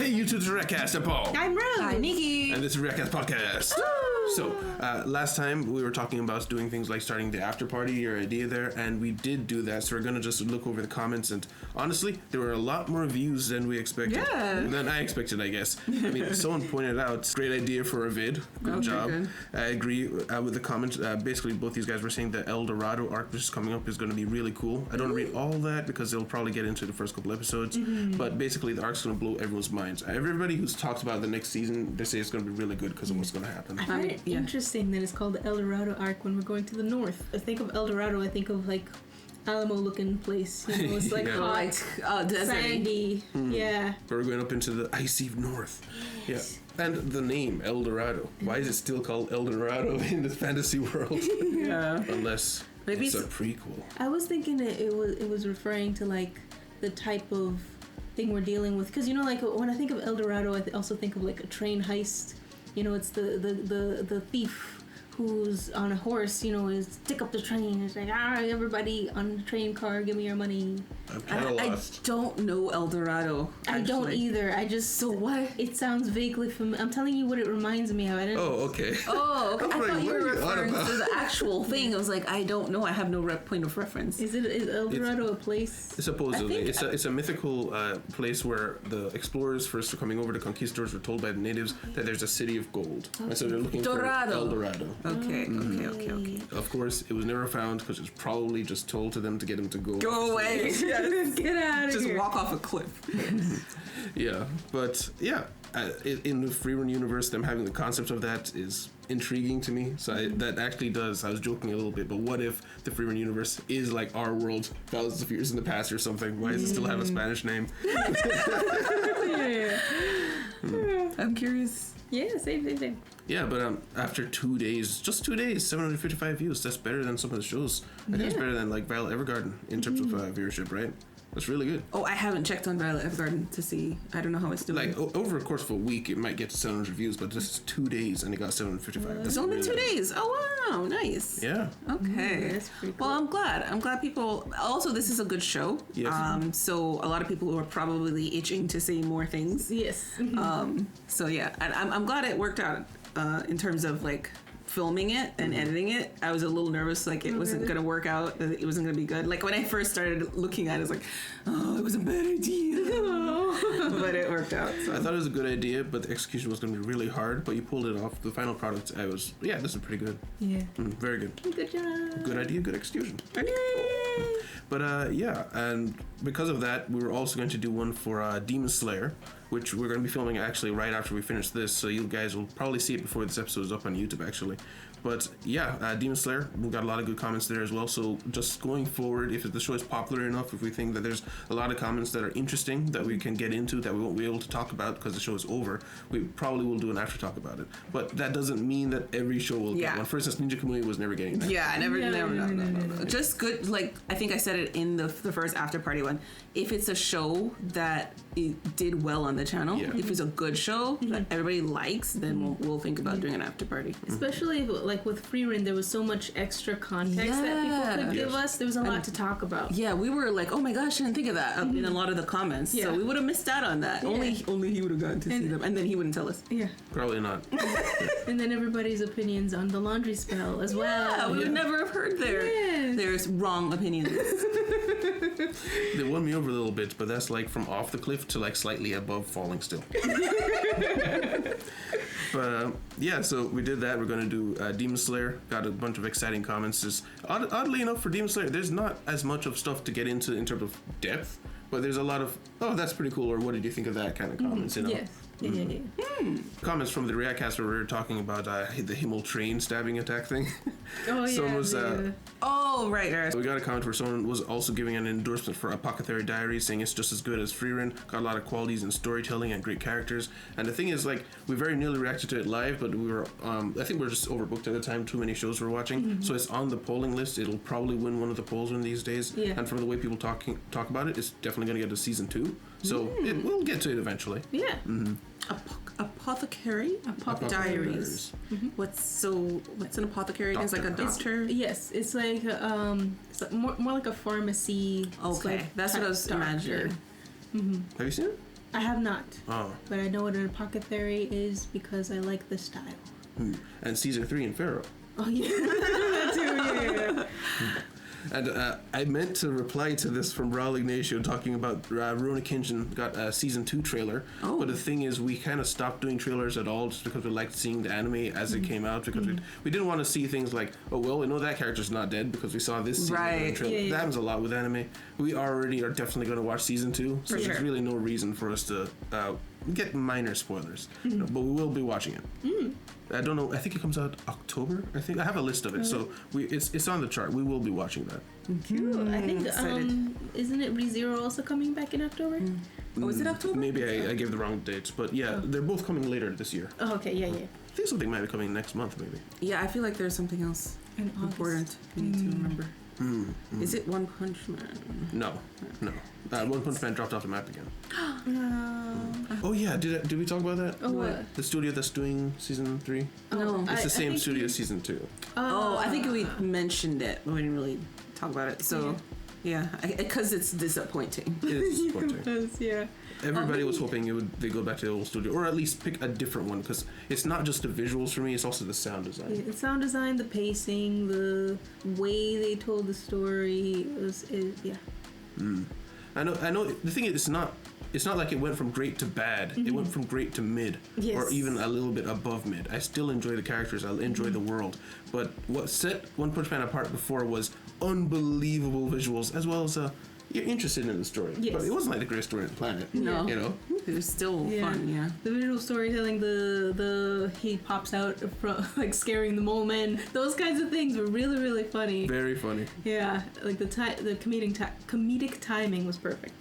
Hey, YouTube, this is Recast. I'm Paul. I'm Rose. I'm Nikki. And this is Recast Podcast. So, last time we were talking about doing things like starting the after party, your idea there, and we did do that. So we're going to just look over the comments, and honestly, there were a lot more views than we expected. Yeah. Than I expected, I guess. I mean, someone pointed out, great idea for a vid. Good job. Good. I agree with the comment. Basically, both these guys were saying the El Dorado Arc, which is coming up, is going to be really cool. I don't read all that because they'll probably get into the first couple episodes, but basically, the arc's going to blow everyone's minds. Everybody who's talked about the next season, they say it's going to be really good because of what's going to happen. I find it interesting that it's called the El Dorado Arc when we're going to the north. I think of El Dorado, I think of like Alamo looking place. You know, it's like hot, sandy. Yeah. But we're going up into the icy north. Yes. Yeah. And the name El Dorado. Why is it still called El Dorado in the fantasy world? Yeah. Unless maybe it's a prequel. I was thinking it was referring to like the type of thing we're dealing with, because you know, like when I think of El Dorado, I also think of like a train heist. You know, it's the thief who's on a horse, you know, is stick up the train. It's like, everybody on the train car, give me your money. I'm kind of lost. I don't know El Dorado. Actually. I don't either. I just... So what? It sounds vaguely familiar. I'm telling you what it reminds me of. I didn't... Oh, okay. Oh, okay. I thought you were referring to the actual thing. I was like, I don't know. I have no point of reference. Is El Dorado a place? Supposedly. It's a mythical place where the explorers first coming over, the conquistadors, were told by the natives that there's a city of gold. Okay. And so they're looking for El Dorado. Okay. Of course, it was never found because it was probably just told to them to get them to go. Go away. Get out of here. Just walk off a cliff. Yeah, but yeah, in the free run universe, them having the concept of that is intriguing to me. So that actually does. I was joking a little bit, but what if the free run universe is like our world thousands of years in the past or something? Why does it still have a Spanish name? I'm curious. Yeah, same. Yeah, but after 2 days, just 2 days, 755 views. That's better than some of the shows. I think it's better than like Violet Evergarden in terms of viewership, right? That's really good. Oh, I haven't checked on Violet Evergarden to see. I don't know how it's doing. Like over a course of a week, it might get to 700 views, but this is 2 days and it got 755. It's only 2 days. Oh wow, nice. Yeah. Okay. That's pretty cool. Well, I'm glad people. Also, this is a good show. Yes. So a lot of people are probably itching to see more things. Yes. So yeah, and I'm glad it worked out in terms of like filming it and editing it. I was a little nervous, like it wasn't gonna work out, that it wasn't gonna be good. Like when I first started looking at it, I was like, oh, it was a bad idea. But it worked out. So. I thought it was a good idea, but the execution was gonna be really hard, but you pulled it off. The final product, this is pretty good. Yeah. Very good. Good job. Good idea, good execution. Yay. But and because of that, we were also going to do one for Demon Slayer, which we're going to be filming actually right after we finish this, so you guys will probably see it before this episode is up on YouTube actually. But yeah, Demon Slayer, we got a lot of good comments there as well, so just going forward, if the show is popular enough, if we think that there's a lot of comments that are interesting that we can get into that we won't be able to talk about because the show is over, we probably will do an after talk about it. But that doesn't mean that every show will get one. For instance, Ninja Kamui was never getting that. Yeah, never. Just good, like I think I said it in the first after party one. If it's a show that it did well on the channel, if it's a good show that everybody likes, then we'll think about doing an after party. Especially if, like with Free Run, there was so much extra context that people could give us. There was a lot to talk about. Yeah, we were like, oh my gosh, I didn't think of that in a lot of the comments. So we would have missed out on that. Only he would have gotten to see them, and then he wouldn't tell us. Yeah, probably not. And then everybody's opinions on the laundry spell as well. Yeah, we would never have heard there's wrong opinions. They won me over a little bit, but that's like from off the cliff to like slightly above falling still. But so we did that. We're going to do Demon Slayer. Got a bunch of exciting comments. Just oddly enough, for Demon Slayer, there's not as much of stuff to get into in terms of depth, but there's a lot of, oh, that's pretty cool, or what did you think of that kind of comments, you know? Yes. Yeah. Comments from the Reactcast where we were talking about the Himmel train stabbing attack thing. Oh, yeah. Someone was, oh, right. We got a comment where someone was also giving an endorsement for Apothecary Diaries, saying it's just as good as Free Run, got a lot of qualities in storytelling and great characters. And the thing is, like, we very nearly reacted to it live, but we were, I think we were just overbooked at the time, too many shows we were watching. So it's on the polling list. It'll probably win one of the polls one of these days. Yeah. And from the way people talk about it, it's definitely going to get to season 2. So we'll get to it eventually. Yeah. Apothecary Diaries. What's an apothecary? It's like a doctor. It's like it's more like a pharmacy. Okay, that's what I was imagining. Have you seen it? I have not. Oh. But I know what an apothecary is because I like the style. And season 3 in Pharaoh. Oh yeah, that too. Yeah. And I meant to reply to this from Raul Ignacio talking about Rurouni Kenshin got a season 2 trailer. Oh. But the thing is, we kind of stopped doing trailers at all just because we liked seeing the anime as it came out, because we didn't want to see things like, oh well, we know that character's not dead because we saw this season Right. trailer. Yeah. That happens a lot with anime. We already are definitely going to watch season 2, so For there's sure. really no reason for us to get minor spoilers. But we will be watching it. I don't know. I think it comes out October. I think I have a list of it, so it's on the chart. We will be watching that. Cool. I think Excited. isn't it ReZero also coming back in October? Oh, is it October? Maybe I gave the wrong dates, but yeah, they're both coming later this year. Oh, okay. Yeah. I think something might be coming next month, maybe. Yeah, I feel like there's something else In August. important we need to remember. Is it One Punch Man? No. One Punch Man dropped off the map again. No. Oh yeah, did we talk about that? Oh what? The studio that's doing season 3. No. It's I the same think studio you- as season 2. Oh, I think we mentioned it, but we didn't really talk about it. So, yeah, because it's disappointing. It is disappointing. Yes, yeah. Everybody was hoping they go back to the old studio, or at least pick a different one, because it's not just the visuals for me; it's also the sound design. The sound design, the pacing, the way they told the story yeah. I know. The thing is, it's not like it went from great to bad. It went from great to mid, Yes. or even a little bit above mid. I still enjoy the characters. I enjoy the world. But what set One Punch Man apart before was unbelievable visuals, as well as you're interested in the story. Yes. But it wasn't like the greatest story on the planet. No. You know. It was still fun, yeah. The visual storytelling, the he pops out from like scaring the mole men. Those kinds of things were really, really funny. Very funny. Yeah, like the comedic timing was perfect.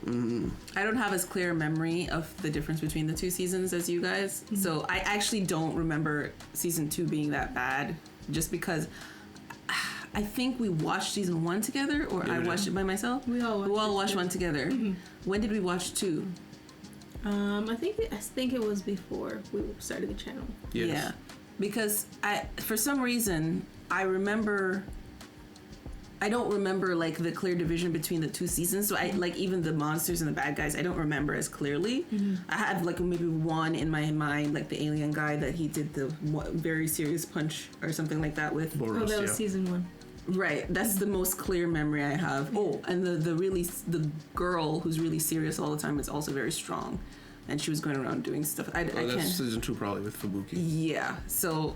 I don't have as clear a memory of the difference between the two seasons as you guys. So I actually don't remember season 2 being that bad, just because I think we watched season 1 together, or Yeah, I we watched did. it by myself. We all watched it one together. When did we watch 2? I think it was before we started the channel. Yes. Yeah, because for some reason I don't remember like the clear division between the two seasons. So I like even the monsters and the bad guys I don't remember as clearly. I had like maybe one in my mind, like the alien guy that he did the very serious punch or something like that with. Boros, Oh, that was yeah. season 1. Right, that's the most clear memory I have. Oh, and the girl who's really serious all the time is also very strong, and she was going around doing stuff. I That's can't. season 2 probably with Fubuki. Yeah, so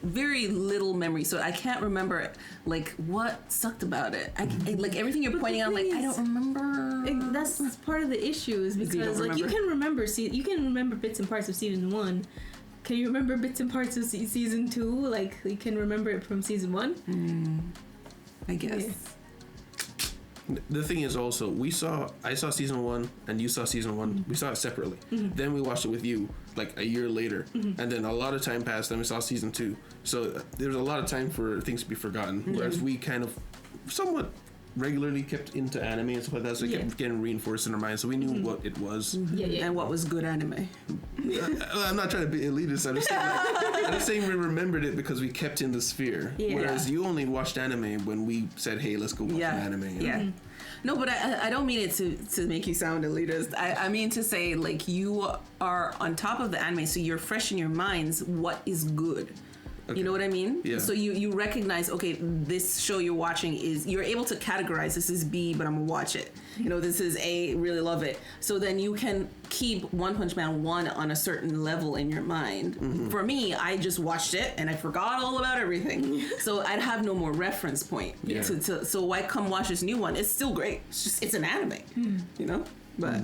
very little memory, so I can't remember like what sucked about it. Like everything you're pointing out, I'm like I don't remember. That's part of the issue is you because don't like you remember? you can remember bits and parts of season 1. Can you remember bits and parts of season 2? Like you can remember it from season 1? I guess. Yeah. The thing is also, I saw season 1 and you saw season 1. We saw it separately. Then we watched it with you like a year later. And then a lot of time passed, then we saw season 2. So there was a lot of time for things to be forgotten. Whereas we kind of somewhat regularly kept into anime and stuff like that. So it kept getting reinforced in our minds. So we knew what it was. Yeah. And what was good anime? I'm not trying to be elitist. I'm just saying we remembered it because we kept in the sphere. Yeah. Whereas you only watched anime when we said, hey, let's go watch an anime. you know? Yeah. No, but I don't mean it to make you sound elitist. I mean to say like you are on top of the anime, so you're fresh in your minds what is good. Okay. You know what I mean? Yeah. So you recognize, okay, this show you're watching you're able to categorize, this is B, but I'm gonna watch it. You know, this is A, really love it. So then you can keep One Punch Man 1 on a certain level in your mind. For me, I just watched it and I forgot all about everything. So I'd have no more reference point. Yeah. So why come watch this new one? It's still great. It's an anime. You know? But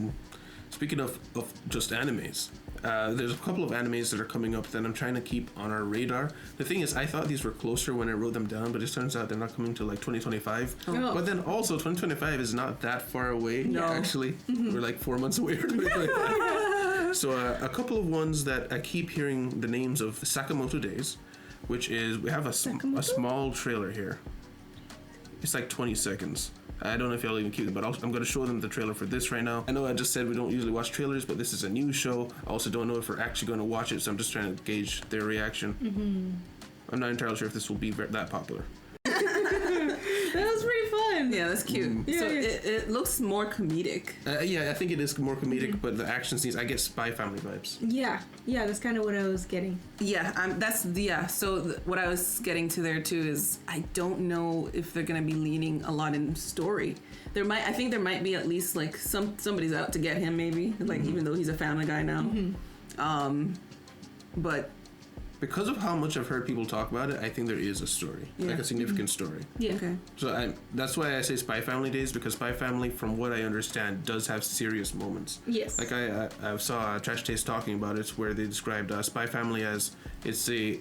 Speaking of just animes, there's a couple of animes that are coming up that I'm trying to keep on our radar. The thing is, I thought these were closer when I wrote them down, but it turns out they're not coming till like 2025. Oh. But then also 2025 is not that far away. No. Actually, we're like 4 months away from 2025. So a couple of ones that I keep hearing the names of: Sakamoto Days, which is we have a small trailer here. It's like 20 seconds. I don't know if y'all even keep it, but I'm going to show them the trailer for this right now. I know I just said we don't usually watch trailers, but this is a new show. I also don't know if we're actually going to watch it, so I'm just trying to gauge their reaction. I'm not entirely sure if this will be that popular. That was pretty fun. Yeah, that's cute. Yeah, So yeah. it looks more comedic. Yeah, I think it is more comedic, but the action scenes, I get Spy Family vibes. Yeah, that's kind of what I was getting. Yeah, So what I was getting to there too is I don't know if they're gonna be leaning a lot in story. I think there might be at least like somebody's out to get him maybe, like even though he's a Family Guy now. But Because of how much I've heard people talk about it, I think there is a story, like a significant story. Yeah. okay. So that's why I say Spy Family Days, because Spy Family, from what I understand, does have serious moments. Yes. Like I saw Trash Taste talking about it, where they described Spy Family as it's a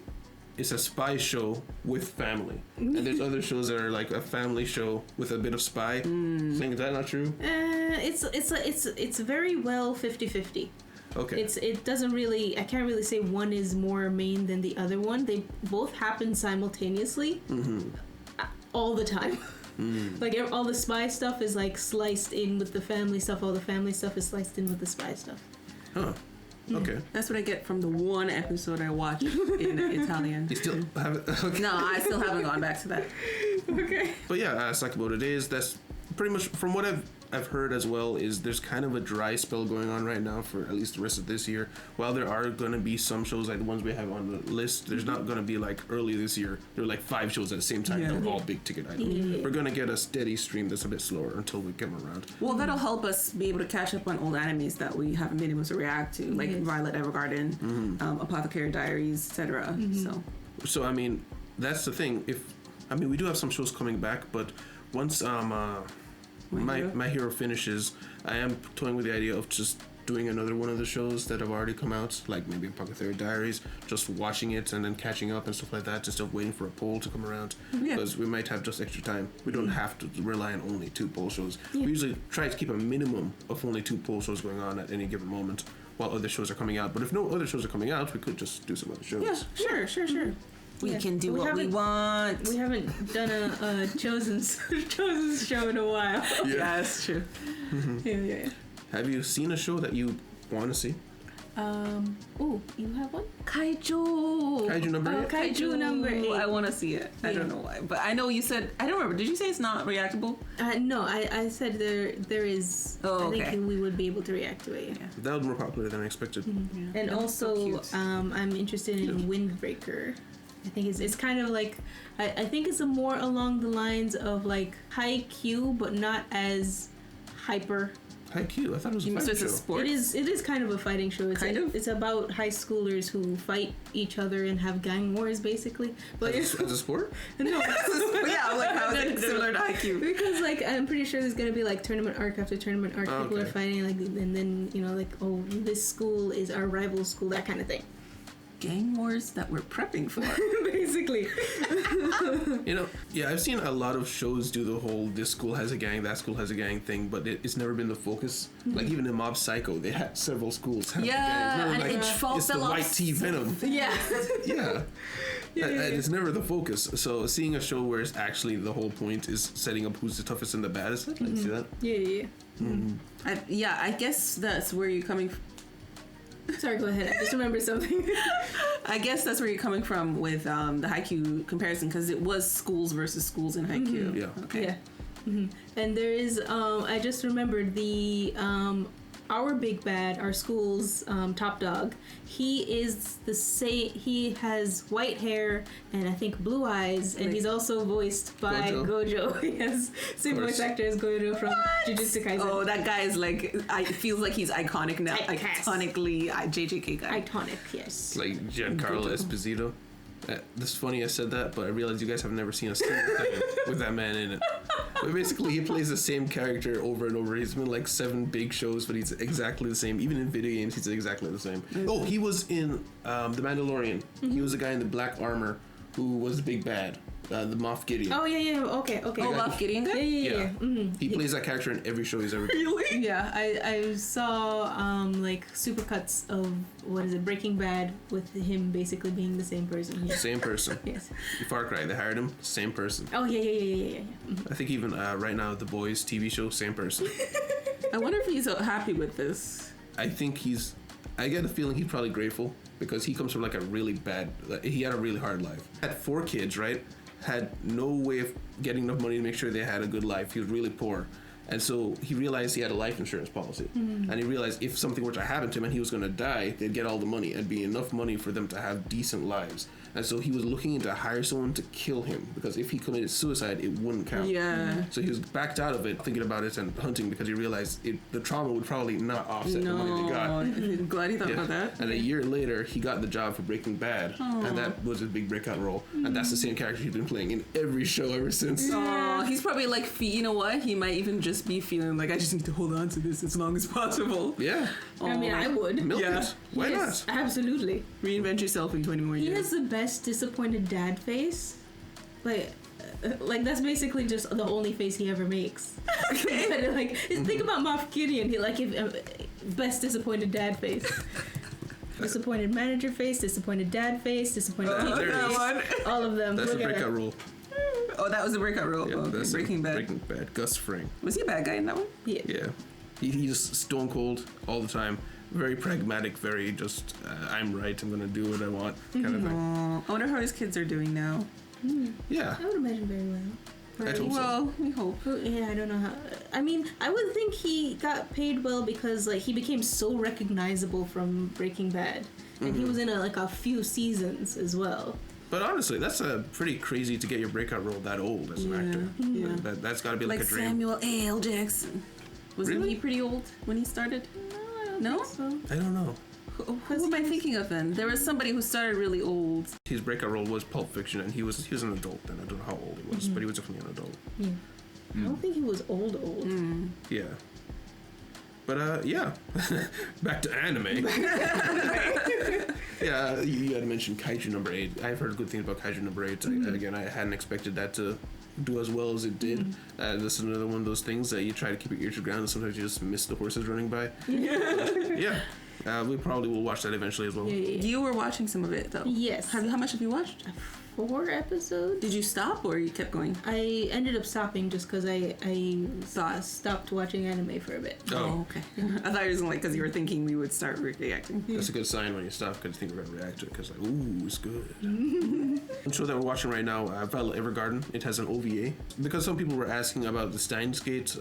spy show with family, and there's other shows that are like a family show with a bit of spy. Saying, is that not true? It's very well 50-50. Okay. It doesn't really, I can't really say one is more main than the other one. They both happen simultaneously all the time. Like all the spy stuff is like sliced in with the family stuff. All the family stuff is sliced in with the spy stuff. Huh. Okay. That's what I get from the one episode I watched in Italian. You still have it? Okay. No, I still haven't gone back to that. Okay. But yeah, Sakamoto Days, that's pretty much, from what I've heard as well, is there's kind of a dry spell going on right now for at least the rest of this year. While there are going to be some shows like the ones we have on the list, there's not going to be like early this year, there are like 5 shows at the same time. Yeah. They're all big ticket items. Yeah. We're going to get a steady stream that's a bit slower until we come around. Well, that'll help us be able to catch up on old animes that we haven't been able to react to, like Yes. Violet Evergarden, Apothecary Diaries, etc. So I mean, that's the thing. We do have some shows coming back, but once My Hero finishes, I am toying with the idea of just doing another one of the shows that have already come out, like maybe Apothecary Diaries, just watching it and then catching up and stuff like that, instead of waiting for a poll to come around, because we might have just extra time. We don't have to rely on only 2 poll shows. We usually try to keep a minimum of only 2 poll shows going on at any given moment while other shows are coming out. But if no other shows are coming out, we could just do some other shows. Yeah, sure. We Yeah. can do We what we haven't- want. We haven't done a chosen show in a while. Yeah, that's true. Yeah. Have you seen a show that you want to see? Oh, you have one? Kaiju. Kaiju number 8? Kaiju number 8. I want to see it. I don't know why, but I know you said. I don't remember. Did you say it's not reactable? No, I said there is. Oh, I okay. think we would be able to react to it. Yeah. That was more popular than I expected. And It looks so also, cute. I'm interested in Windbreaker. I think it's kind of like I think it's more along the lines of like Haikyuu, but not as hyper. Haikyuu, I thought it was a So fighting it's a show. sport. It is kind of a fighting show. It's about high schoolers who fight each other and have gang wars, basically. But As a sport? no, Yeah, like how is it similar to IQ? because like I'm pretty sure there's gonna be like tournament arc after tournament arc. People are Okay. fighting like, and then like, oh, this school is our rival school, that kind of thing. Gang wars that we're prepping for. Basically. Yeah, I've seen a lot of shows do the whole this school has a gang, that school has a gang thing, but it's never been the focus. Like even in Mob Psycho, they had several schools have Yeah, gangs. Never and like, it fell it's the off white tea venom. Yeah. Yeah. And it's never the focus. So seeing a show where it's actually the whole point is setting up who's the toughest and the baddest, I'd like to see that. Yeah. I guess that's where you're coming. Sorry, go ahead. I just remembered something. I guess that's where you're coming from with the Haikyuu comparison, because it was schools versus schools in Haikyuu. Yeah. Okay. Yeah. And there is I just remembered the our big bad, our school's top dog. He is the same. He has white hair and I think blue eyes, and he's also voiced by Gojo. Yes, same voice actor as Gojo from Jujutsu Kaisen. Oh, that guy is like, I feels like he's iconic now. Typecast. Iconically JJK guy. Iconic, yes. Like Giancarlo Esposito. This is funny I said that, but I realized you guys have never seen a single thing with that man in it. But basically, he plays the same character over and over. He's been like 7 big shows, but he's exactly the same. Even in video games, he's exactly the same. Oh, he was in The Mandalorian. He was the guy in the black armor who was the big bad, the Moff Gideon. Oh yeah. Okay. Oh, Moff Gideon guy? Yeah. He plays that character in every show he's ever done. Really? Yeah, I saw like supercuts of Breaking Bad with him basically being the same person. Yeah. Same person. Yes. Far Cry, they hired him, same person. Oh yeah. I think even right now, The Boys TV show, same person. I wonder if he's happy with this. I think I get a feeling he's probably grateful because he comes from like a really bad, he had a really hard life. Had 4 kids, right? had no way of getting enough money to make sure they had a good life. He was really poor. And so he realized he had a life insurance policy. And he realized if something were to happen to him and he was going to die, they'd get all the money and be enough money for them to have decent lives. And so he was looking to hire someone to kill him, because if he committed suicide, it wouldn't count. Yeah. So he was backed out of it, thinking about it and hunting, because he realized the trauma would probably not offset the money they got. I'm glad he thought about that. And a year later, he got the job for Breaking Bad, and that was his big breakout role. And that's the same character he's been playing in every show ever since. Oh, he's probably like, you know what? He might even just be feeling like, I just need to hold on to this as long as possible. Yeah. I mean, I would. Milk Yeah. it. Why Yes, not? absolutely. Reinvent yourself in 20 more He years. has the best disappointed dad face. Like that's basically just the only face he ever makes. Okay. But like, think about Moff Gideon. He like best disappointed dad face. Disappointed manager face, disappointed dad face, disappointed teacher there it face. is. one. All of them. That's the Look at breakout it. role. Oh, that was the breakout role. Yeah, Oh, okay. that's Breaking Bad. Breaking Bad. Gus Fring. Was he a bad guy in that one? Yeah. Yeah. He's just stone cold all the time. Very pragmatic, very just, I'm right, I'm going to do what I want kind of thing. Oh, I wonder how his kids are doing now. Yeah. I would imagine very well. I hope so. Well, we hope. Yeah, I don't know how. I mean, I would think he got paid well because like he became so recognizable from Breaking Bad, and he was in a few seasons as well. But honestly, that's pretty crazy to get your breakout role that old as an actor. Yeah. That's got to be like a dream. Samuel L. Jackson. Wasn't Really? he pretty old when he started? No? So I don't know. Who am I thinking of then? There was somebody who started really old. His breakout role was Pulp Fiction, and he was an adult then. I don't know how old he was, but he was definitely an adult. yeah, I don't think he was old. Yeah. But yeah, back to anime. Yeah, you had mentioned Kaiju number 8. I've heard good things about Kaiju number 8. Again, I hadn't expected that to do as well as it did. This is another one of those things that you try to keep your ear to the ground, and sometimes you just miss the horses running by. Yeah. We probably will watch that eventually as well. Yeah. You were watching some of it though. Yes. How much have you watched? 4 episodes. Did you stop or you kept going? I ended up stopping just because I stopped watching anime for a bit. Oh, okay. I thought it was like because you were thinking we would start reacting. that's a good sign when you stop, because you think we're going to react to it, because like, ooh, it's good. The show that we're watching right now, Violet Evergarden, it has an OVA. Because some people were asking about the Steins Gate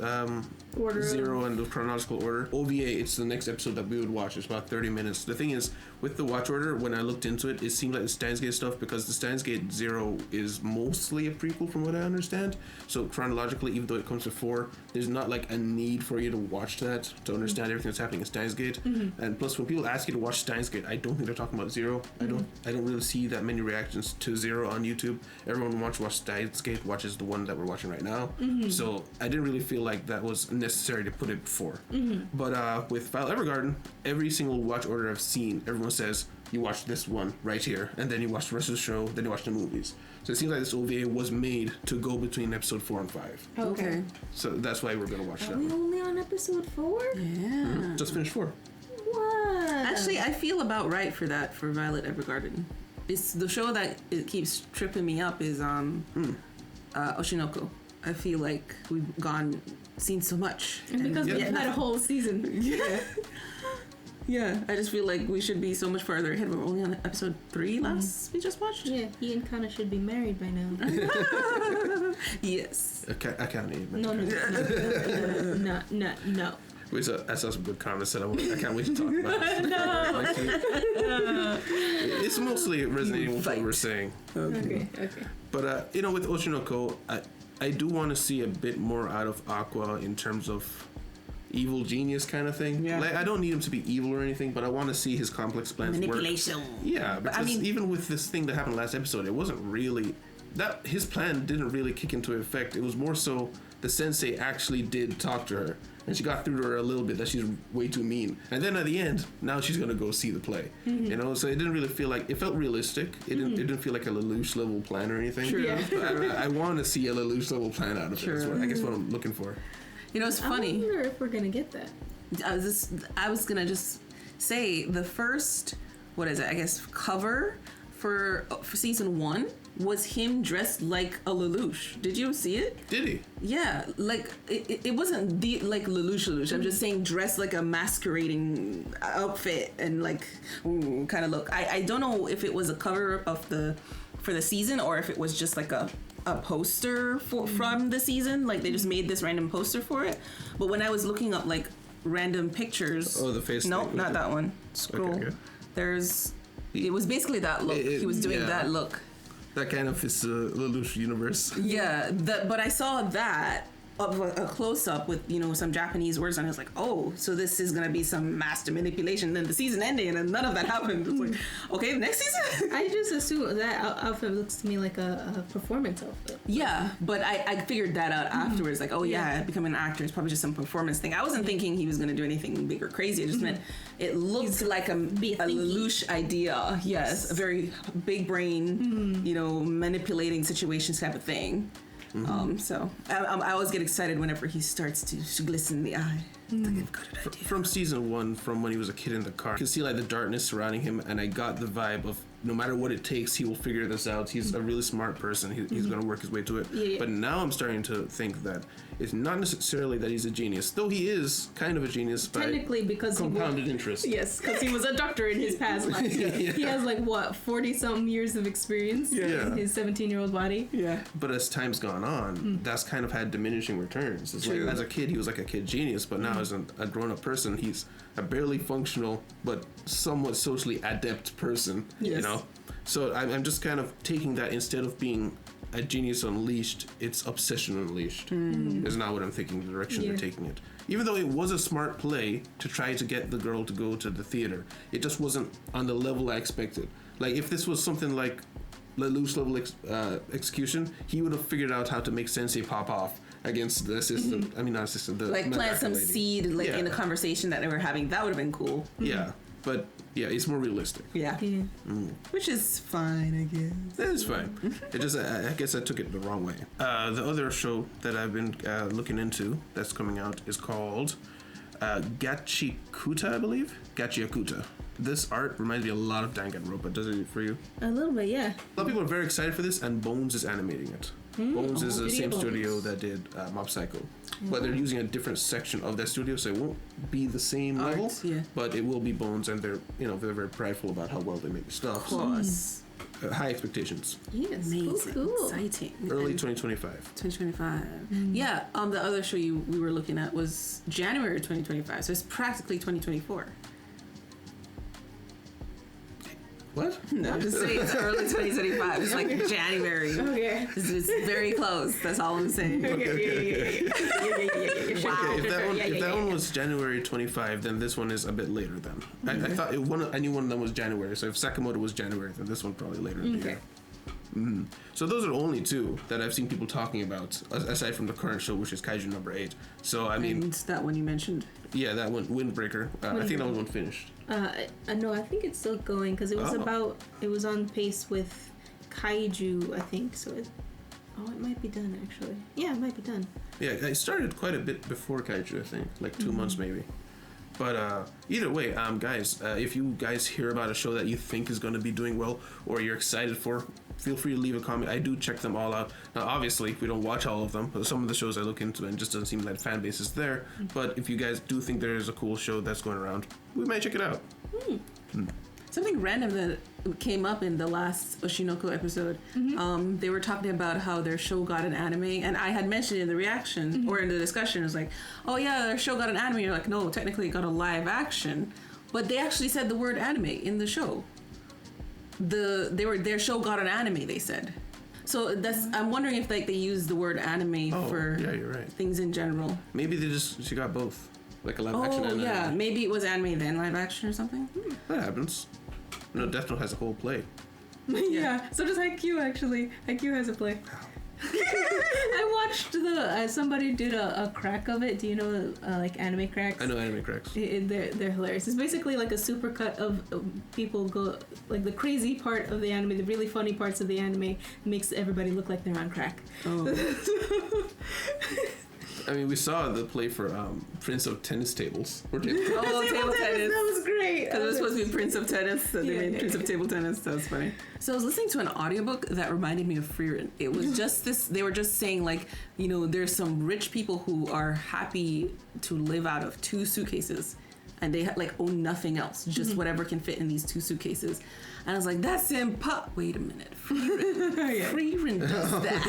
Order. Zero and the chronological order. OVA, it's the next episode that we would watch. It's about 30 minutes. The thing is, with the watch order, when I looked into it, it seemed like the Steins Gate stuff, because the Steins Gate Zero is mostly a prequel from what I understand. So chronologically, even though it comes before, there's not like a need for you to watch that to understand everything that's happening in Steins Gate. And plus, when people ask you to watch Steins Gate, I don't think they're talking about Zero. I don't really see that many reactions to Zero on YouTube. Everyone who wants to watch Steins Gate watches the one that we're watching right now. So I didn't really feel like that was necessary to put it before. But with Violet Evergarden, every single watch order I've seen, everyone says you watch this one right here, and then you watch the rest of the show, then you watch the movies. So it seems like this OVA was made to go between episode 4 and 5. Okay. So that's why we're gonna watch that Are we one. only on episode 4? Yeah. Just finished 4. What? Actually, I feel about right for that for Violet Evergarden. It's the show that it keeps tripping me up is Oshinoko. I feel like we've seen so much. And because Yeah. we've had a whole season. Yeah. Yeah, I just feel like we should be so much farther ahead. We're only on episode 3 last we just watched. Yeah, he and Kana should be married by now. Yes. I can't even. No. Wait, so I saw some good comments that I can't wait to talk about. It's mostly resonating with what we're saying. Okay. But with Oshinoko, I do want to see a bit more out of Aqua in terms of evil genius kind of thing. Yeah. Like, I don't need him to be evil or anything, but I want to see his complex plans Manipulation. work. Yeah, because even with this thing that happened last episode, it wasn't really that his plan didn't really kick into effect. It was more so the sensei actually did talk to her, and she got through to her a little bit that she's way too mean. And then at the end, now she's gonna go see the play. So it didn't really feel like it felt realistic. It didn't feel like a Lelouch level plan or anything. Sure. Yeah. I want to see a Lelouch level plan out of it. That's what, I guess what I'm looking for. You know, it's funny. I wonder if we're gonna get that. I was gonna just say the first, what is it? I guess cover for season 1 was him dressed like a Lelouch. Did you see it? Did he? Yeah, like it wasn't like Lelouch. I'm just saying dressed like a masquerading outfit and like kind of look. I don't know if it was a cover of for the season or if it was just like a a poster from the season. Like they just made this random poster for it. But when I was looking up like random pictures, the face. Nope, thing. not that one. Scroll. Okay. There's. It was basically that look. He was doing that look. That kind of is Lelouch universe. Yeah, but I saw that of a close up with some Japanese words, and I was like, oh, so this is gonna be some master manipulation. Then the season ended, and none of that happened. It's like, okay, next season. I just assume that outfit looks to me like a performance outfit. Yeah, but I figured that out afterwards. Like, oh yeah, becoming an actor is probably just some performance thing. I wasn't thinking he was gonna do anything big or crazy. I just meant it looked like a Lelouch idea. Yes, a very big brain, manipulating situations type of thing. So I always get excited whenever he starts to glisten in the eye. From season 1, from when he was a kid in the car, you can see like the darkness surrounding him, and I got the vibe of no matter what it takes, he will figure this out. He's a really smart person. He's going to work his way to it. Yeah. But now I'm starting to think that it's not necessarily that he's a genius, though he is kind of a genius. Technically, because compounded interest. Yes, because he was a doctor in his past life. He has 40-something years of experience in his 17-year-old body. Yeah. But as time's gone on, that's kind of had diminishing returns. It's like as a kid, he was like a kid genius, but now as a grown-up person, he's a barely functional but somewhat socially adept person. Yes. So I'm just kind of taking that, instead of being a genius unleashed, it's obsession unleashed. Is not what I'm thinking, the direction they're taking it. Even though it was a smart play to try to get the girl to go to the theater, it just wasn't on the level I expected. Like if this was something like Lelouch level execution, he would have figured out how to make Sensei pop off against the assistant. I mean, not assistant. The plant some lady. seed in a conversation that they were having. That would have been cool. Yeah, but it's more realistic. Yeah. Which is fine, I guess. That is fine. It just I guess I took it the wrong way. The other show that I've been looking into that's coming out is called Gachikuta, I believe. Gachiakuta. This art reminds me a lot of Danganronpa. Does it for you? A little bit, yeah. A lot of people are very excited for this, and Bones is animating it. Bones is the same studio that did Mob Psycho. But they're using a different section of that studio, so it won't be the same level. Yeah. But it will be Bones, and they're very prideful about how well they make stuff. Of course. So, high expectations. Yes, Amazing. cool. Exciting. Early 2025. 2025. Yeah. The other show we were looking at was January 2025, so it's practically 2024. What? No, just say it's early 2025. It's like January. Okay. It's very close. That's all I'm saying. Okay. Wow. If that one was January 25, then this one is a bit later then. I thought I knew one of them was January, so if Sakamoto was January, then this one probably later in the year. So those are the only two that I've seen people talking about, aside from the current show, which is Kaiju number 8. So I mean, and that one you mentioned. Yeah, that one, Windbreaker. I think that one finished. No, I think it's still going because it was it was on pace with Kaiju, I think. So it might be done actually. Yeah, it might be done. Yeah, it started quite a bit before Kaiju, I think, like 2 months maybe. But either way, guys, if you guys hear about a show that you think is going to be doing well or you're excited for, feel free to leave a comment. I do check them all out. Now, obviously, we don't watch all of them, but some of the shows I look into and it just doesn't seem like fan base is there. But if you guys do think there is a cool show that's going around, we might check it out. Something random that came up in the last Oshinoko episode. They were talking about how their show got an anime, and I had mentioned in the reaction or in the discussion, it was like, oh yeah, their show got an anime. You're like, no, technically it got a live action, but they actually said the word anime in the show. Their show got an anime, they said. So I'm wondering if they use the word anime for you're right. things in general. Maybe she got both, like a live action and yeah, maybe it was anime then live action or something. That happens. No, Death Note has a whole play. Yeah, so does Haikyuu actually. Haikyuu has a play. I watched somebody did a crack of it. Do you know like anime cracks? I know anime cracks. They're hilarious. It's basically like a supercut of people go like the crazy part of the anime, the really funny parts of the anime makes everybody look like they're on crack. Oh. I mean, we saw the play for Prince of Tennis Tables. Table tennis. That was great. Because it was supposed to be Prince of Tennis, so they made Prince of Table Tennis. That was funny. So I was listening to an audiobook that reminded me of Frieren. It was just this, they were just saying like, there's some rich people who are happy to live out of 2 suitcases and they like own nothing else, just whatever can fit in these 2 suitcases. And I was like, that's impossible. Wait a minute, Freerin does that.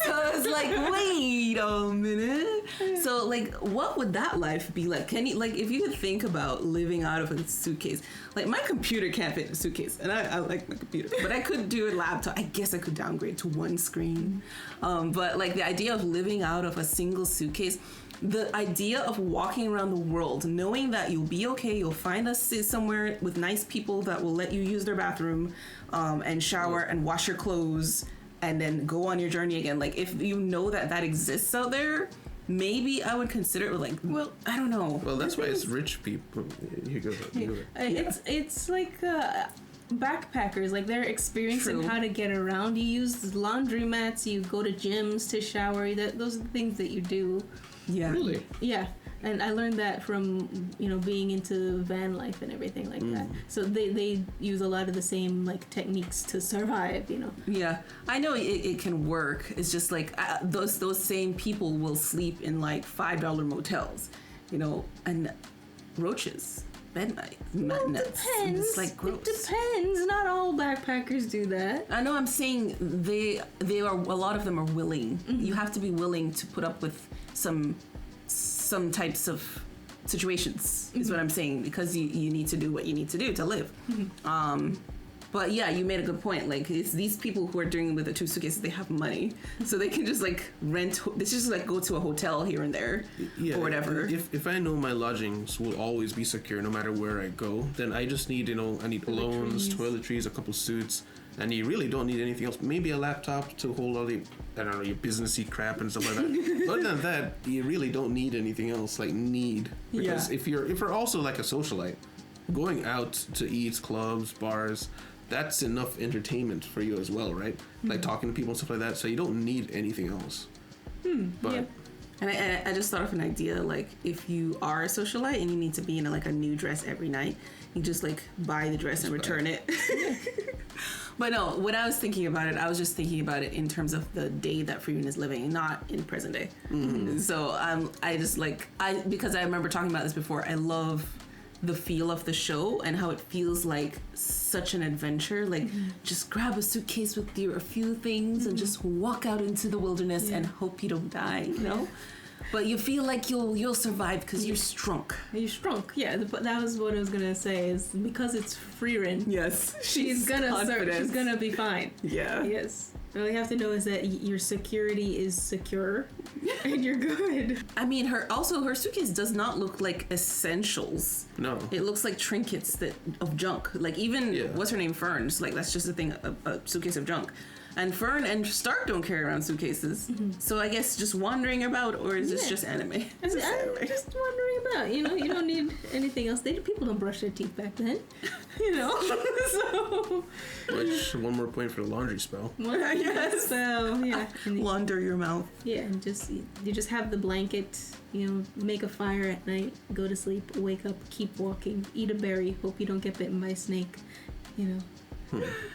So I was like, wait a minute. So like, what would that life be like? Can you, like, if you could think about living out of a suitcase, like my computer can't fit in a suitcase, and I like my computer, but I could do a laptop. I guess I could downgrade to 1 screen. But like the idea of living out of a single suitcase, the idea of walking around the world knowing that you'll be okay, you'll find us somewhere with nice people that will let you use their bathroom and shower and wash your clothes and then go on your journey again. Like, if you know that that exists out there, maybe I would consider it. Like, well, I don't know. Well, that's why it's rich people. You go. It's like backpackers, like they're experiencing True. how to get around. You use laundromats, you go to gyms to shower. Those are the things that you do. Yeah. Really? Yeah, and I learned that from being into van life and everything like that. So they use a lot of the same like techniques to survive. Yeah, I know it can work. It's just like those same people will sleep in like $5 motels, and roaches. Midnight. Well, depends. It's like gross. It depends. Not all backpackers do that. I know. I'm saying they are. A lot of them are willing. You have to be willing to put up with some types of situations. Is what I'm saying, because you need to do what you need to do to live. But yeah, you made a good point. Like, it's these people who are doing with the 2 suitcases, they have money, so they can just like rent. They just like go to a hotel here and there, or whatever. If I know my lodgings will always be secure no matter where I go, then I just need I need colognes, toiletries, a couple suits, and you really don't need anything else. Maybe a laptop to hold all the your businessy crap and stuff like that. Other than that, you really don't need anything else. Because if you're also like a socialite, going out to eat, clubs, bars, that's enough entertainment for you as well, right? Like talking to people and stuff like that. So you don't need anything else. But and I just thought of an idea. Like, if you are a socialite and you need to be in a new dress every night, you just like buy the dress and return it. But no, when I was thinking about it, I was just thinking about it in terms of the day that Freeman is living, not in present day. So I just because I remember talking about this before. I love the feel of the show and how it feels like such an adventure. Like, just grab a suitcase with a few things and just walk out into the wilderness and hope you don't die. But you feel like you'll survive because you're strong. You're strong, yeah. But that was what I was gonna say. Is because it's Freerin. Yes, she's gonna be fine. Yeah. Yes. All you have to know is that your security is secure, and you're good. I mean, her suitcase does not look like essentials. no. It looks like trinkets of junk. Like, even what's her name, Fern? Just like, that's just a thing, a suitcase of junk. And Fern and Stark don't carry around suitcases. So I guess just wandering about, or is this just anime? I'm just wondering about. You don't need anything else. People don't brush their teeth back then. So. Which, one more point for the laundry spell. Yes. So yeah. Launder your mouth. Yeah, and you just have the blanket. Make a fire at night. Go to sleep. Wake up. Keep walking. Eat a berry. Hope you don't get bitten by a snake.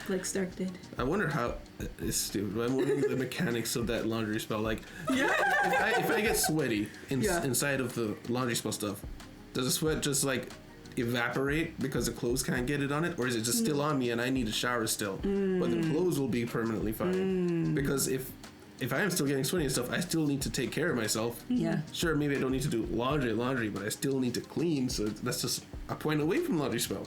Like Stark did. I wonder how it's stupid. I'm wondering the mechanics of that laundry spell. Like, if I get sweaty inside of the laundry spell stuff, does the sweat just like evaporate because the clothes can't get it on it, or is it just still on me and I need a shower still? But the clothes will be permanently fine because if I am still getting sweaty and stuff, I still need to take care of myself. Yeah. Sure, maybe I don't need to do laundry, but I still need to clean. So that's just a point away from laundry spell.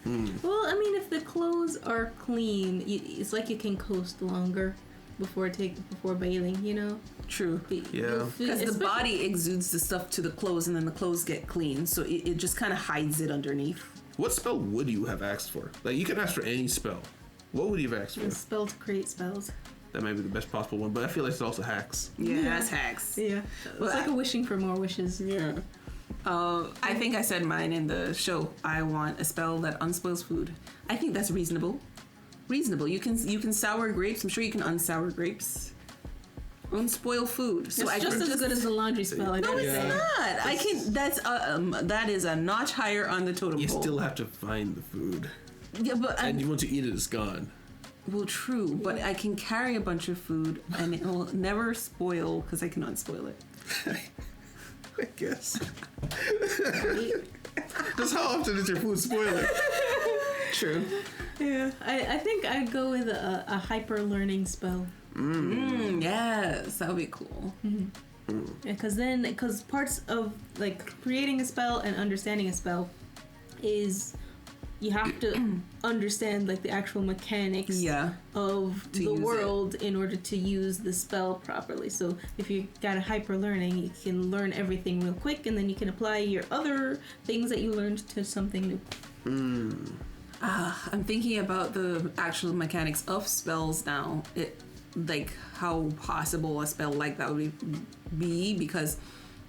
Well, I mean, if the clothes are clean, it's like you can coast longer before bathing. True. Yeah. Because the body exudes the stuff to the clothes, and then the clothes get clean, so it just kind of hides it underneath. What spell would you have asked for? Like, you can ask for any spell. What would you have asked for? A spell to create spells. That might be the best possible one, but I feel like it's also hacks. Yeah, that's hacks. Yeah. It's like a wishing for more wishes. Yeah. I think I said mine in the show. I want a spell that unspoils food. I think that's reasonable. You can sour grapes. I'm sure you can unsour grapes. Unspoil food. So it's just as good as the laundry spell. No, it's not. I can. That is a notch higher on the totem pole. You still have to find the food. Yeah, but and once you eat it, it's gone. Well, true, but I can carry a bunch of food and it will never spoil because I can unspoil it. I guess. Just how often is your food spoiling? True. Yeah, I think I'd go with a hyper learning spell. Yes, that would be cool. Because parts of like creating a spell and understanding a spell is you have to understand like the actual mechanics of the world in order to use the spell properly. So if you got a hyper learning, you can learn everything real quick, and then you can apply your other things that you learned to something new. I'm thinking about the actual mechanics of spells now. Like how possible a spell like that would be, because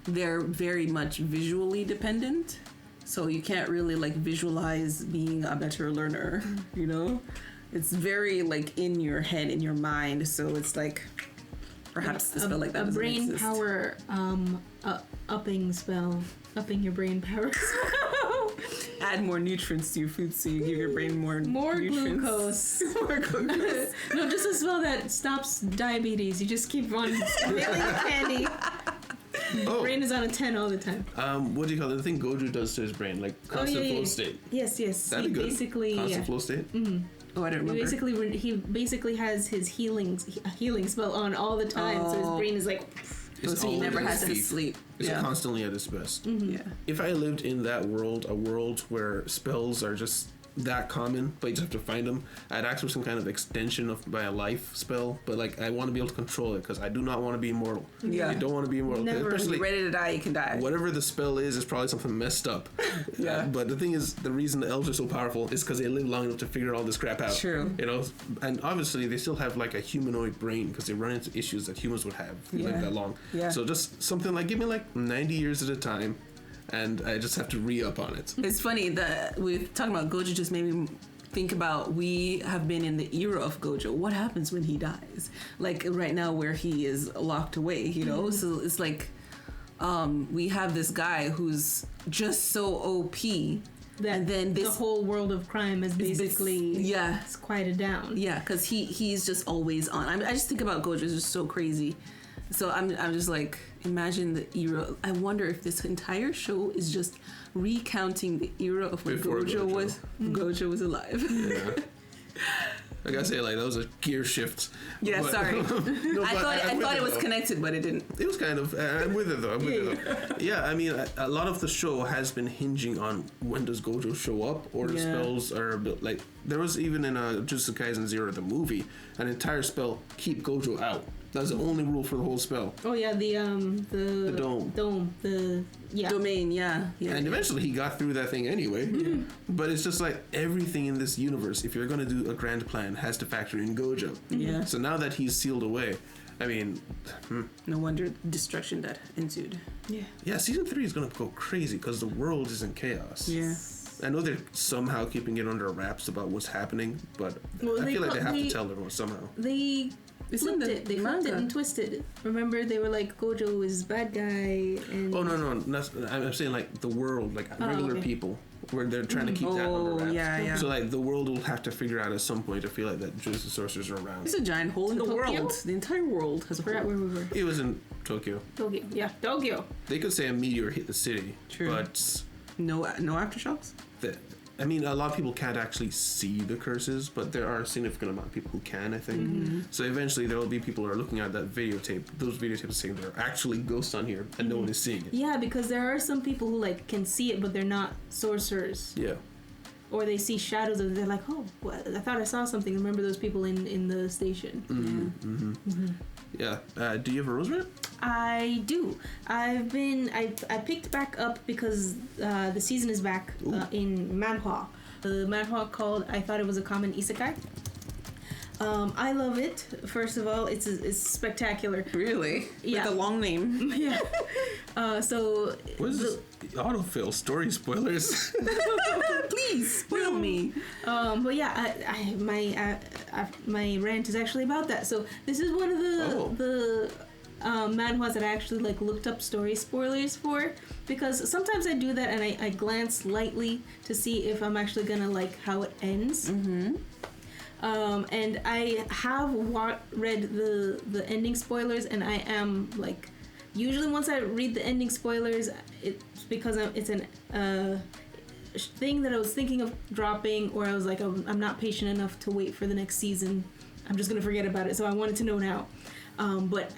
they're very much visually dependent. So you can't really like visualize being a better learner, you know? It's very like in your head, in your mind. So it's like perhaps a spell like that a doesn't brain exist. power upping spell, upping your brain power. Add more nutrients to your food so you give your brain more nutrients. Glucose. More glucose. No, just a spell that stops diabetes. You just keep on inhaling the candy. Oh. Brain is on a 10 all the time. What do you call it? The thing Gojo does to his brain, like constant flow state. Yes. That'd be good. Basically, Constant flow state. Mm-hmm. Oh, I don't remember. He basically has his healing spell on all the time, so his brain is like. So he never has to sleep. It's constantly at its best. Mm-hmm. Yeah. If I lived in that world, a world where spells are just that common, but you just have to find them, I'd ask for some kind of extension of my life spell. But like, I want to be able to control it because I do not want to be immortal. Yeah. I don't want to be immortal. Never. When you're ready to die, you can die. Whatever the spell is probably something messed up. Yeah. But the thing is, the reason the elves are so powerful is because they live long enough to figure all this crap out. True. You know, and obviously they still have like a humanoid brain because they run into issues that humans would have if they live that long. Yeah. So just something like, give me like 90 years at a time, and I just have to re-up on it. It's funny that we're talking about Gojo just made me think about, we have been in the era of Gojo. What happens when he dies? Like right now where he is locked away, you know? So it's like we have this guy who's just so OP. And then the whole world of crime is basically it's quieted down. Yeah, because he's just always on. I just think about Gojo is just so crazy. So I'm just like, imagine the era. I wonder if this entire show is just recounting the era of when Gojo was alive. Yeah. I gotta say, like, that was a gear shift. Yeah, but, sorry. No, I thought it was connected, but it didn't. It was kind of. I'm with it though. Yeah, I mean, a lot of the show has been hinging on when does Gojo show up, or the spells are built. Like, there was even in Jujutsu Kaisen Zero, the movie, an entire spell keep Gojo out. That's the only rule for the whole spell. Oh yeah, the dome. Domain, yeah. And eventually he got through that thing anyway. Mm-hmm. But it's just like everything in this universe, if you're gonna do a grand plan, has to factor in Gojo. Yeah. So now that he's sealed away, I mean, no wonder destruction that ensued. Yeah. Yeah, season 3 is gonna go crazy because the world is in chaos. Yeah. I know they're somehow keeping it under wraps about what's happening, but I feel like they have to tell everyone somehow. They flipped it and twisted it. Remember, they were like, Gojo is bad guy. And Oh, no. I'm saying like the world, like regular people, where they're trying to keep that under wraps. Yeah. So like the world will have to figure out at some point to feel like that Jujutsu sorcerers are around. It's a giant hole in the Tokyo? world. The entire world has a hole. I forgot where we were. It was in Tokyo. Tokyo. They could say a meteor hit the city. True. But no aftershocks? I mean, a lot of people can't actually see the curses, but there are a significant amount of people who can, I think. Mm-hmm. So eventually there will be people who are looking at that videotape, those videotapes saying there are actually ghosts on here, and no one is seeing it. Yeah, because there are some people who like can see it, but they're not sorcerers. Yeah. Or they see shadows of it. They're like, oh, well, I thought I saw something. Remember those people in the station? Mm-hmm. Mm-hmm. Yeah. Do you have a rose red? I do. I picked back up because the season is back in manhwa. The manhwa called I Thought It Was a Common Isekai. I love it. First of all, it's spectacular. Really? Yeah. With a long name. Yeah. So. What is this? Autofill story spoilers. Please spoil me. But yeah, my rant is actually about that. So this is one of the manhwas that I actually like looked up story spoilers for, because sometimes I do that and I glance lightly to see if I'm actually gonna like how it ends. Mm-hmm. And I have read the ending spoilers, and I am like usually once I read the ending spoilers, it's because it's an thing that I was thinking of dropping, or I was like, I'm not patient enough to wait for the next season. I'm just gonna forget about it. So I wanted to know now. But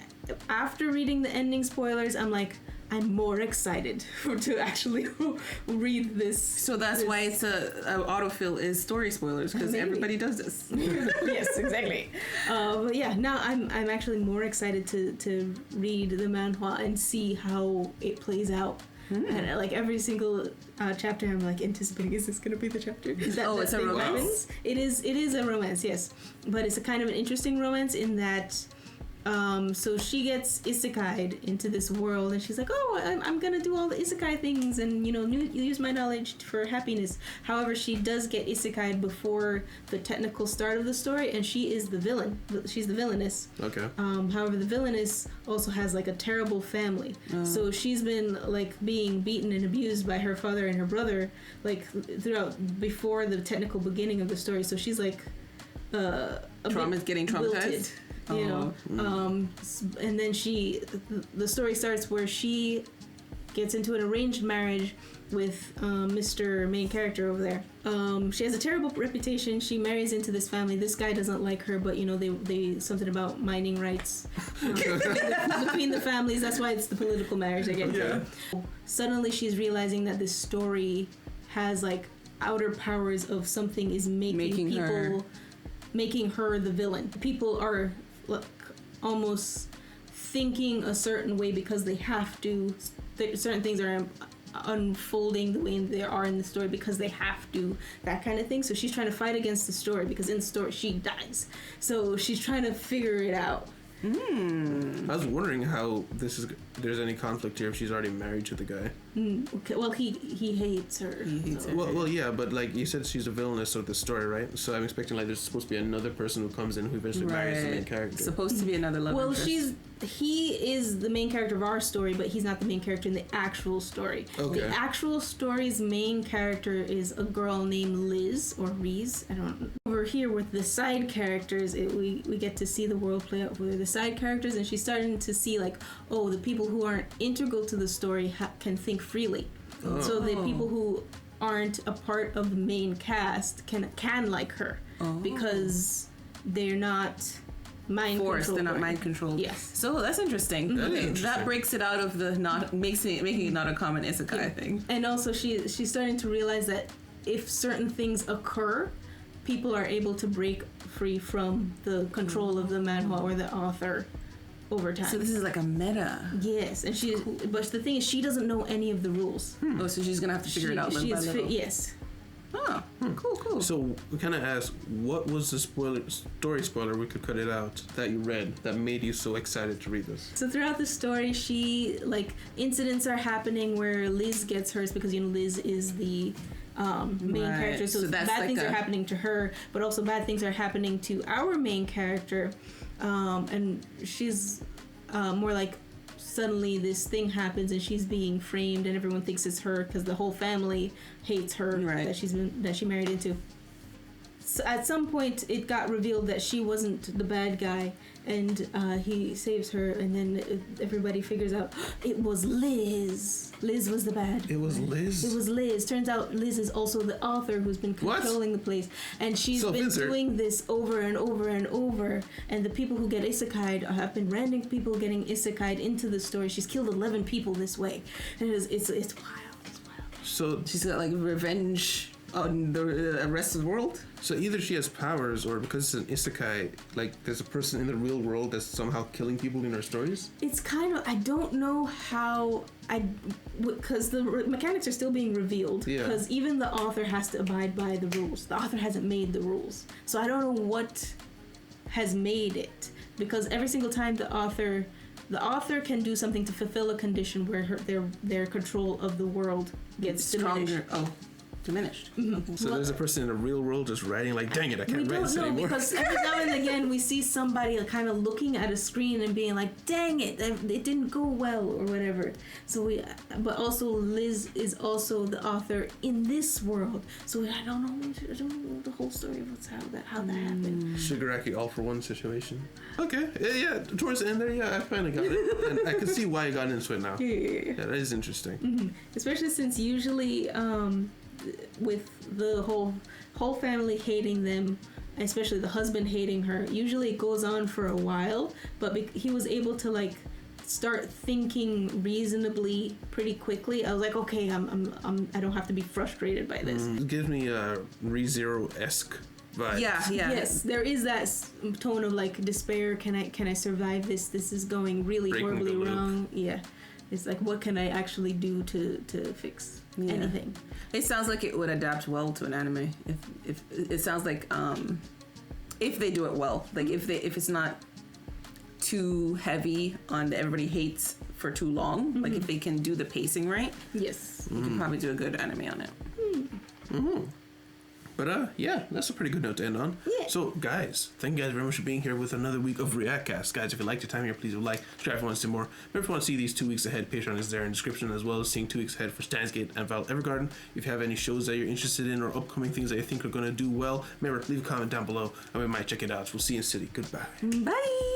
after reading the ending spoilers, I'm like, I'm more excited to actually read this. So that's why it's a autofill is story spoilers, because everybody does this. Yes, exactly. But yeah, now I'm actually more excited to read the manhwa and see how it plays out. And like every single chapter, I'm like anticipating, is this gonna be the chapter? Is that it's a romance? It is a romance, yes, but it's a kind of an interesting romance in that. So she gets isekai'd into this world, and she's like, oh, I'm gonna do all the isekai things and, use my knowledge for happiness. However, she does get isekai'd before the technical start of the story, and she is the villain. She's the villainess. Okay. However, the villainess also has like a terrible family. So she's been like being beaten and abused by her father and her brother, like before the technical beginning of the story. So she's like getting traumatized. Wilted. And then the story starts where she gets into an arranged marriage with Mr. main character over there. She has a terrible reputation. She marries into this family. This guy doesn't like her, but they something about mining rights between the families. That's why it's the political marriage they get. Yeah. Suddenly she's realizing that this story has like outer powers of something is making her the villain. People are almost thinking a certain way because they have to. Certain things are unfolding the way they are in the story because they have to, that kind of thing. So she's trying to fight against the story because in the story she dies. So she's trying to figure it out. I was wondering how there's any conflict here if she's already married to the guy. Okay, well, he hates her. He hates her. Well, yeah, but like you said, she's a villainess of the story, right? So I'm expecting like there's supposed to be another person who comes in who eventually marries the main character. It's supposed to be another love interest. He is the main character of our story, but he's not the main character in the actual story. Okay. The actual story's main character is a girl named Liz, or Reese, I don't know. Over here with the side characters, we get to see the world play out with the side characters, and she's starting to see like, oh, the people who aren't integral to the story can think freely. Oh. So the people who aren't a part of the main cast can like her because they're not mind controlled. They're not mind controlled. Yes. So that's interesting. Okay. That breaks it out of the making it not a common isekai thing. And also she's starting to realize that if certain things occur, people are able to break free from the control of the manhwa or the author over time. So this is like a meta. Yes, and but the thing is, she doesn't know any of the rules. Oh, so she's gonna have to figure it out little by little. Yes. Oh, cool. So we kind of asked, what was the story spoiler, we could cut it out, that you read that made you so excited to read this? So throughout the story, incidents are happening where Liz gets hers because Liz is the main character. So bad things are happening to her, but also bad things are happening to our main character. And she's more like suddenly this thing happens and she's being framed and everyone thinks it's her because the whole family hates her that she married into. So at some point it got revealed that she wasn't the bad guy, and he saves her, and then everybody figures out it was Liz. Liz was the bad guy. It was Liz? It was Liz. Turns out Liz is also the author who's been controlling the place, and she's been doing this over and over and over, and the people who get isekai'd have been random people getting isekai'd into the story. She's killed 11 people this way, and it's wild. It's wild. So she's got like revenge on the rest of the world. So either she has powers, or because it's an isekai, like there's a person in the real world that's somehow killing people in her stories? It's kind of, I don't know how, because the mechanics are still being revealed. Because even the author has to abide by the rules. The author hasn't made the rules. So I don't know what has made it. Because every single time the author can do something to fulfill a condition where their control of the world gets stronger. diminished. diminished. So there's a person in the real world just writing like, dang it, I can't write this anymore. Because every now and again we see somebody kind of looking at a screen and being like, dang it, it didn't go well or whatever. So but also Liz is also the author in this world. So I don't know the whole story of how that happened. Shigaraki all for one situation. Okay, yeah, towards the end there, yeah, I finally got it. And I can see why you got into it now. Yeah, that is interesting. Mm-hmm. Especially since usually with the whole family hating them, especially the husband hating her, usually it goes on for a while, but he was able to like start thinking reasonably pretty quickly. I was like, okay, I don't have to be frustrated by this. It gives me a ReZero-esque vibe. Yeah. Yes, there is that tone of like despair. Can I survive this? This is going really Breaking horribly the loop. wrong. Yeah, it's like, what can I actually do to fix anything? It sounds like it would adapt well to an anime. If it sounds like if they do it well, like if it's not too heavy on the everybody hates for too long, like if they can do the pacing right, Yes. you can probably do a good anime on it. But yeah, that's a pretty good note to end on. Yeah. So guys, thank you guys very much for being here with another week of Reactcast. Guys, if you liked your time here, please like, subscribe if you want to see more. Remember, if you want to see these 2 weeks ahead, Patreon is there in the description, as well as seeing 2 weeks ahead for Stansgate and Val Evergarden. If you have any shows that you're interested in or upcoming things that you think are going to do well, remember, leave a comment down below and we might check it out. We'll see you in the city. Goodbye. Bye.